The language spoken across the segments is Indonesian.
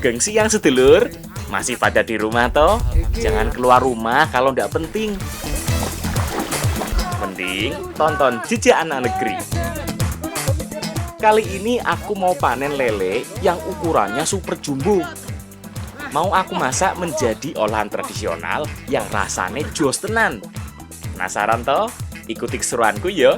Sugeng siang sedulur. Masih pada di rumah toh? Jangan keluar rumah kalau ndak penting. Mending tonton Jejak Anak Negeri. Kali ini aku mau panen lele yang ukurannya super jumbo. Mau aku masak menjadi olahan tradisional yang rasanya jos tenan. Penasaran toh? Ikuti keseruanku ya.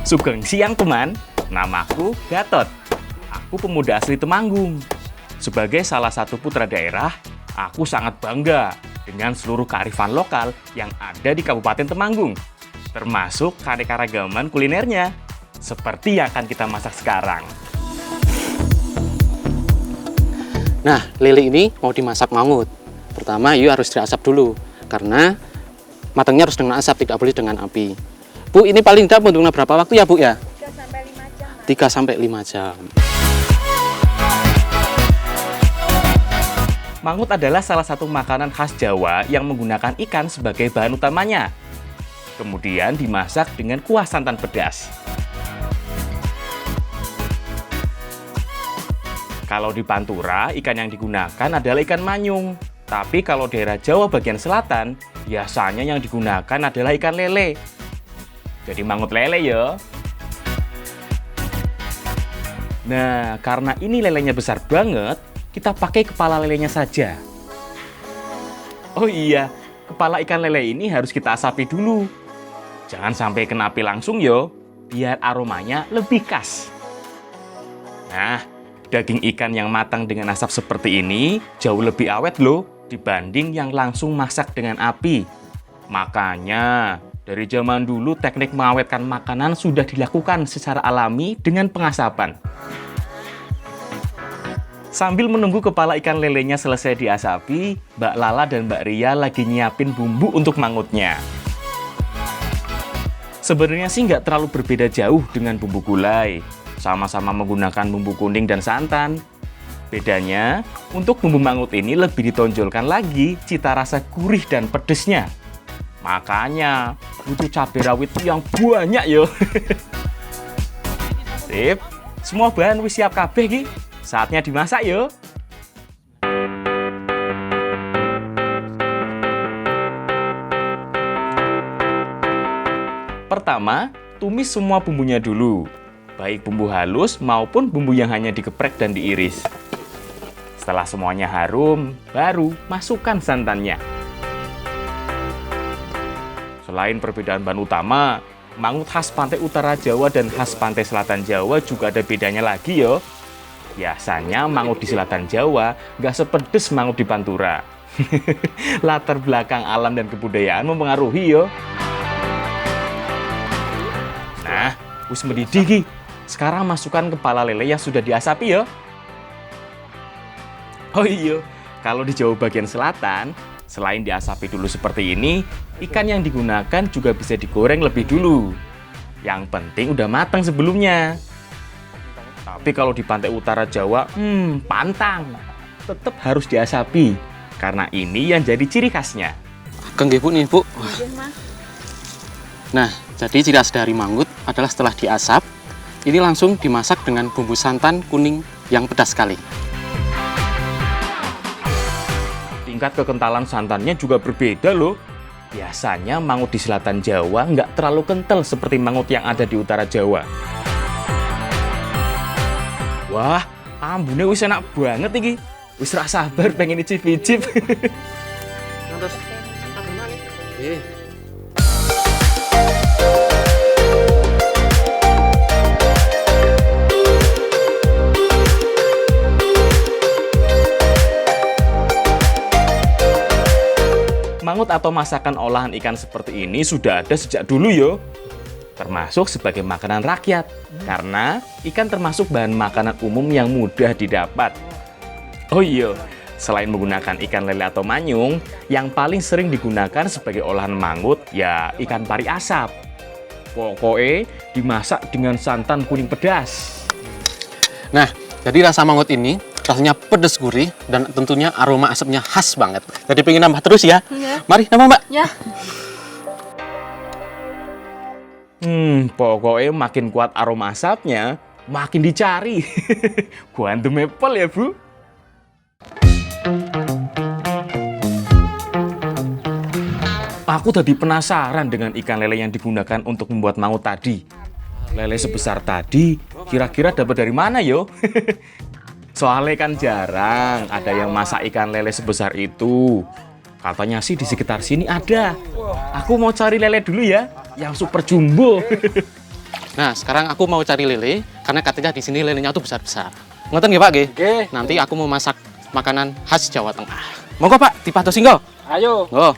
Sugeng siang teman, namaku Gatot. Aku pemuda asli Temanggung. Sebagai salah satu putra daerah, aku sangat bangga dengan seluruh kearifan lokal yang ada di Kabupaten Temanggung, termasuk keanekaragaman kulinernya, seperti yang akan kita masak sekarang. Nah, lele ini mau dimasak mangut. Pertama, you harus diasap dulu, karena matangnya harus dengan asap, tidak boleh dengan api. Bu, ini paling tidak butuh berapa waktu ya, Bu ya? 3-5 jam. 3-5 jam. Mangut adalah salah satu makanan khas Jawa yang menggunakan ikan sebagai bahan utamanya. Kemudian dimasak dengan kuah santan pedas. Kalau di Pantura, ikan yang digunakan adalah ikan manyung. Tapi kalau daerah Jawa bagian selatan, biasanya yang digunakan adalah ikan lele. Jadi mangut lele ya. Nah, karena ini lelenya besar banget, kita pakai kepala lelenya saja. Oh iya, kepala ikan lele ini harus kita asapi dulu. Jangan sampai kena api langsung yo, biar aromanya lebih khas. Nah, daging ikan yang matang dengan asap seperti ini jauh lebih awet loh dibanding yang langsung masak dengan api. Makanya, dari zaman dulu teknik mengawetkan makanan sudah dilakukan secara alami dengan pengasapan. Sambil menunggu kepala ikan lelenya selesai diasapi, Mbak Lala dan Mbak Ria lagi nyiapin bumbu untuk mangutnya. Sebenarnya sih nggak terlalu berbeda jauh dengan bumbu gulai. Sama-sama menggunakan bumbu kuning dan santan. Bedanya, untuk bumbu mangut ini lebih ditonjolkan lagi cita rasa gurih dan pedesnya. Makanya butuh cabai rawit yang banyak yo. Sip, semua bahan wis siap kabeh ki. Saatnya dimasak yo. Pertama, tumis semua bumbunya dulu. Baik bumbu halus maupun bumbu yang hanya digeprek dan diiris. Setelah semuanya harum, baru masukkan santannya. Selain perbedaan bahan utama, mangut khas pantai utara Jawa dan khas pantai selatan Jawa juga ada bedanya lagi yo. Biasanya mangut di selatan Jawa nggak sepedes mangut di Pantura. Latar belakang alam dan kebudayaan mempengaruhi yo. Nah, wis mendidih ki. Sekarang masukkan kepala lele yang sudah diasapi yo. Oh iya, kalau di Jawa bagian selatan, selain diasapi dulu seperti ini, ikan yang digunakan juga bisa digoreng lebih dulu. Yang penting udah matang sebelumnya. Tapi kalau di pantai utara Jawa, pantang. Tetap harus diasapi, karena ini yang jadi ciri khasnya. Ageng nggih, Bu nih, Bu. Iya, Mas. Nah, jadi ciri khas dari mangut adalah setelah diasap, ini langsung dimasak dengan bumbu santan kuning yang pedas sekali. Tingkat kekentalan santannya juga berbeda loh. Biasanya mangut di selatan Jawa nggak terlalu kental seperti mangut yang ada di utara Jawa. Wah, ambune wis enak banget iki. Wis ra sabar pengen icip-icip. Terus, Mangut atau masakan olahan ikan seperti ini sudah ada sejak dulu yo. Termasuk sebagai makanan rakyat. Karena ikan termasuk bahan makanan umum yang mudah didapat. Oh iya, Selain menggunakan ikan lele atau manyung, yang paling sering digunakan sebagai olahan mangut ya ikan pari asap. Pokoknya dimasak dengan santan kuning pedas. Nah, jadi rasa mangut ini rasanya pedas gurih dan tentunya aroma asapnya khas banget. Jadi pengen nambah terus ya? Ya. Mari nambah Mbak. Ya. Pokoknya makin kuat aroma asapnya, makin dicari. Guandum maple ya, Bu. Aku tadi penasaran dengan ikan lele yang digunakan untuk membuat mangut tadi. Lele sebesar tadi, kira-kira dapat dari mana yo? Soalnya kan jarang ada yang masak ikan lele sebesar itu. Katanya sih di sekitar sini ada. Aku mau cari lele dulu ya, yang super jumbo. Nah, sekarang aku mau cari lele karena katanya di sini lelenya tuh besar-besar. Ngoten nggih Pak nggih? Nggih. Nanti aku mau masak makanan khas Jawa Tengah. Monggo Pak, dipatosi nggo. Ayo. Oh.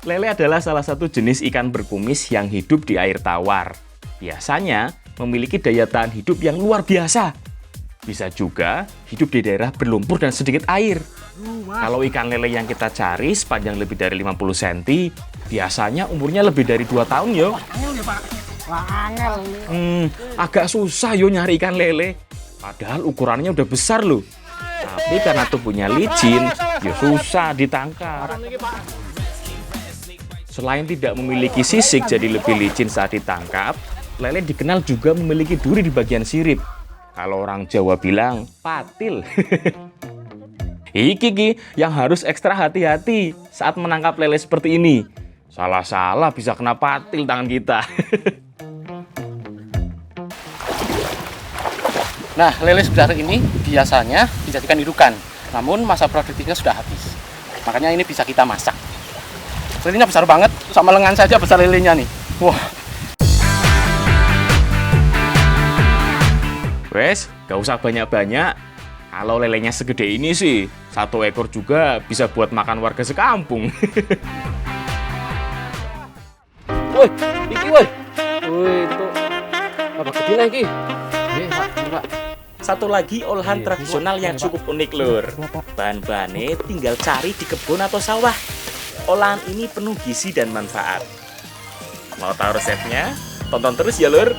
Lele adalah salah satu jenis ikan berkumis yang hidup di air tawar. Biasanya memiliki daya tahan hidup yang luar biasa. Bisa juga hidup di daerah berlumpur dan sedikit air. Kalau ikan lele yang kita cari sepanjang lebih dari 50 cm, biasanya umurnya lebih dari 2 tahun yo. Agak susah yo nyari ikan lele. Padahal ukurannya udah besar loh. Tapi karena tubuhnya licin, ya susah ditangkap. Selain tidak memiliki sisik jadi lebih licin saat ditangkap, lele dikenal juga memiliki duri di bagian sirip. Kalau orang Jawa bilang, patil. Iki yang harus ekstra hati-hati saat menangkap lele seperti ini. Salah-salah bisa kena patil tangan kita. Nah, lele sebesar ini biasanya dijadikan indukan. Namun masa produktifnya sudah habis. Makanya ini bisa kita masak. Lelenya besar banget, sama lengan saja besar lelenya nih. Wah. Wes, gak usah banyak-banyak. Kalau lelenya segede ini sih, 1 ekor juga bisa buat makan warga sekampung. Woi, iki woi. Woi, itu apa gede lagi? Nggih, Pak. Satu lagi olahan tradisional yang cukup unik lur. Bahan-bahannya tinggal cari di kebun atau sawah. Olahan ini penuh gizi dan manfaat. Mau tahu resepnya? Tonton terus ya lur.